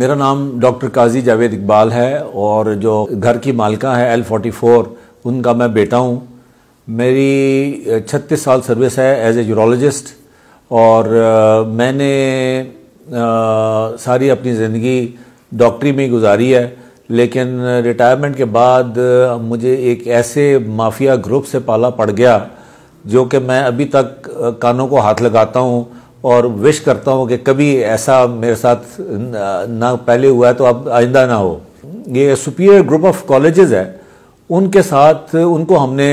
मेरा नाम डॉक्टर काजी जावेद इकबाल है और जो घर की मालिका है L44 उनका मैं बेटा हूँ। मेरी 36 साल सर्विस है एज ए यूरोलॉजिस्ट और मैंने सारी अपनी ज़िंदगी डॉक्टरी में गुजारी है, लेकिन रिटायरमेंट के बाद मुझे एक ऐसे माफिया ग्रुप से पाला पड़ गया जो कि मैं अभी तक कानों को हाथ लगाता हूँ और विश करता हूँ कि कभी ऐसा मेरे साथ ना पहले हुआ है तो अब आइंदा ना हो। ये सुपीरियर ग्रुप ऑफ कॉलेजेस है, उनके साथ उनको हमने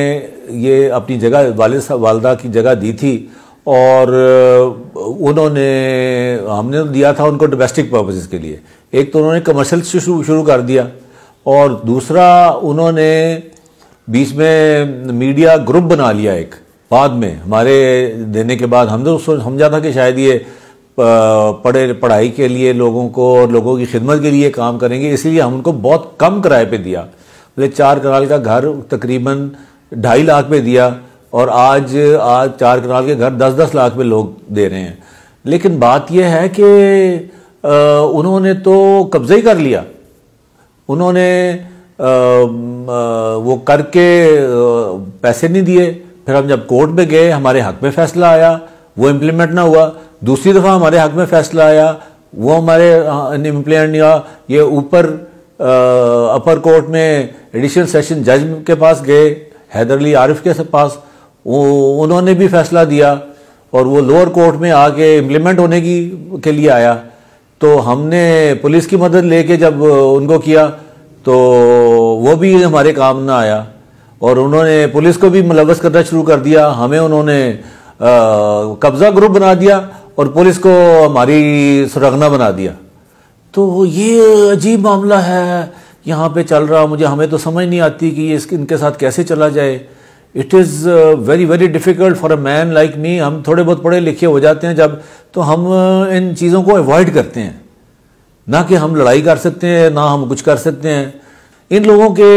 ये अपनी जगह वालिदा की जगह दी थी और हमने दिया था उनको डोमेस्टिक पर्पसेस के लिए। एक तो उन्होंने कमर्शियल शुरू कर दिया और दूसरा उन्होंने बीच में मीडिया ग्रुप बना लिया एक। बाद में हमारे देने के बाद हम तो समझा था कि शायद ये पढ़ाई के लिए लोगों को और लोगों की खिदमत के लिए काम करेंगे, इसलिए हम उनको बहुत कम किराए पे दिया। मुझे 4 कनाल का घर तकरीबन 2.5 लाख पे दिया और आज 4 कनाल के घर 10-10 लाख पे लोग दे रहे हैं। लेकिन बात यह है कि उन्होंने तो कब्जा ही कर लिया। उन्होंने वो करके पैसे नहीं दिए। फिर हम जब कोर्ट में गए, हमारे हक में फैसला आया, वो इम्प्लीमेंट ना हुआ। दूसरी दफ़ा हमारे हक में फैसला आया, वो हमारे इम्प्लीमेंट नहीं हुआ। ये ऊपर अपर कोर्ट में एडिशनल सेशन जज के पास गए, हैदर अली आरिफ के पास, उन्होंने भी फैसला दिया और वो लोअर कोर्ट में आके इम्प्लीमेंट होने के लिए आया। तो हमने पुलिस की मदद लेके जब उनको किया तो वो भी हमारे काम ना आया और उन्होंने पुलिस को भी मुलव्वस करना शुरू कर दिया। हमें उन्होंने कब्जा ग्रुप बना दिया और पुलिस को हमारी सुरगना बना दिया। तो ये अजीब मामला है यहाँ पे चल रहा। हमें तो समझ नहीं आती कि ये इनके साथ कैसे चला जाए। It is very very difficult for a man like me. हम थोड़े बहुत पढ़े लिखे हो जाते हैं जब, तो हम इन चीज़ों को अवॉइड करते हैं। ना कि हम लड़ाई कर सकते हैं, ना हम कुछ कर सकते हैं। इन लोगों के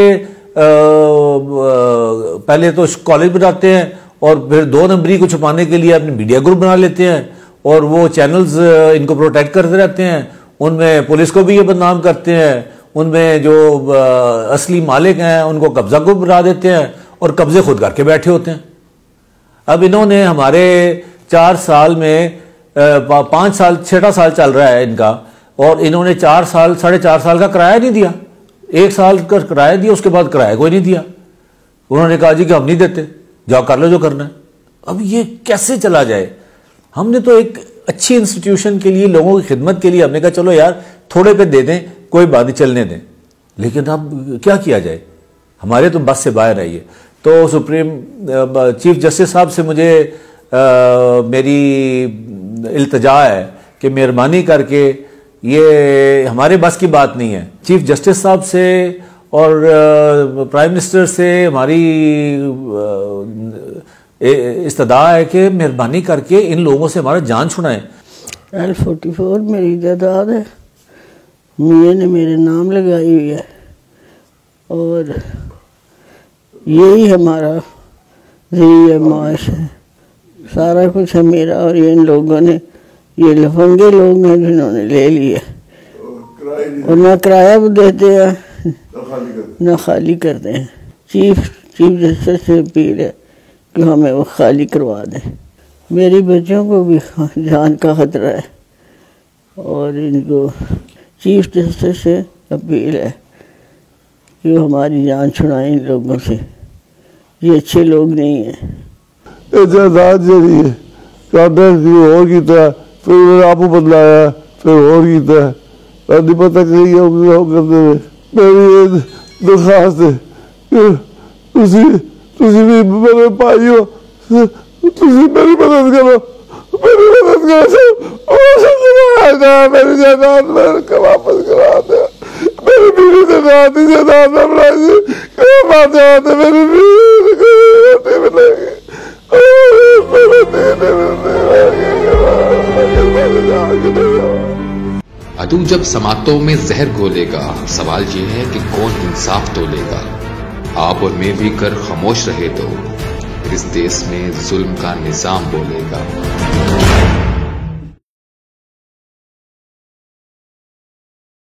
पहले तो कॉलेज बनाते हैं और फिर 2 नंबरी को छुपाने के लिए अपने मीडिया ग्रुप बना लेते हैं और वो चैनल्स इनको प्रोटेक्ट करते रहते हैं। उनमें पुलिस को भी ये बदनाम करते हैं। उनमें जो असली मालिक हैं उनको कब्जा ग्रुप बना देते हैं और कब्जे खुद करके बैठे होते हैं। अब इन्होंने हमारे 4 साल में 5 साल 6 साल चल रहा है इनका और इन्होंने 4 साल 4.5 साल का किराया नहीं दिया। 1 साल का किराया दिया, उसके बाद किराया कोई नहीं दिया। उन्होंने कहा जी कि हम नहीं देते, जाओ कर लो जो करना है। अब ये कैसे चला जाए? हमने तो एक अच्छी इंस्टीट्यूशन के लिए, लोगों की खिदमत के लिए हमने कहा चलो यार थोड़े पे दे दें, कोई बात नहीं, चलने दें। लेकिन अब क्या किया जाए? हमारे तो बस से बाहर है ये। तो सुप्रीम चीफ जस्टिस साहब से मुझे मेरी इल्तिजा है कि मेहरबानी करके, ये हमारे बस की बात नहीं है। चीफ जस्टिस साहब से और प्राइम मिनिस्टर से हमारी इस्तदा है कि मेहरबानी करके इन लोगों से हमारा जान छुड़ाएं। L44 मेरी जायदाद है, मियाँ ने मेरे नाम लगाई हुई है और यही हमारा ज़रिया माश है। सारा कुछ है मेरा और ये इन लोगों ने, ये लफंगे लोग हैं जिन्होंने ले लिया और ना किराया भी देते हैं ना खाली करते हैं। चीफ जस्टिस से अपील है कि हमें वो खाली करवा दें। मेरी बच्चों को भी जान का खतरा है और इनको चीफ जस्टिस से अपील है कि वो हमारी जान छुड़ाएं इन लोगों से। ये अच्छे लोग नहीं हैं। जायदाद जरी है और की तरह फिर उन्होंने आपको बदलाया, फिर और किया, नहीं पता कहीं करते हुए। मेरी दरखास्त है तुसी भी मेरे भाई हो, तुसी मेरी मदद करो, मेरी मदद करो। मेरी जायदाद मेरे वापस करा दे। मेरी बीवी जायदाद न बनाई, बात मेरी बीवी मिलेगी। अदू जब समातों में जहर घोलेगा, सवाल ये है कि कौन इंसाफ तोलेगा। आप और मैं भी कर खामोश रहे तो इस देश में जुल्म का निजाम बोलेगा।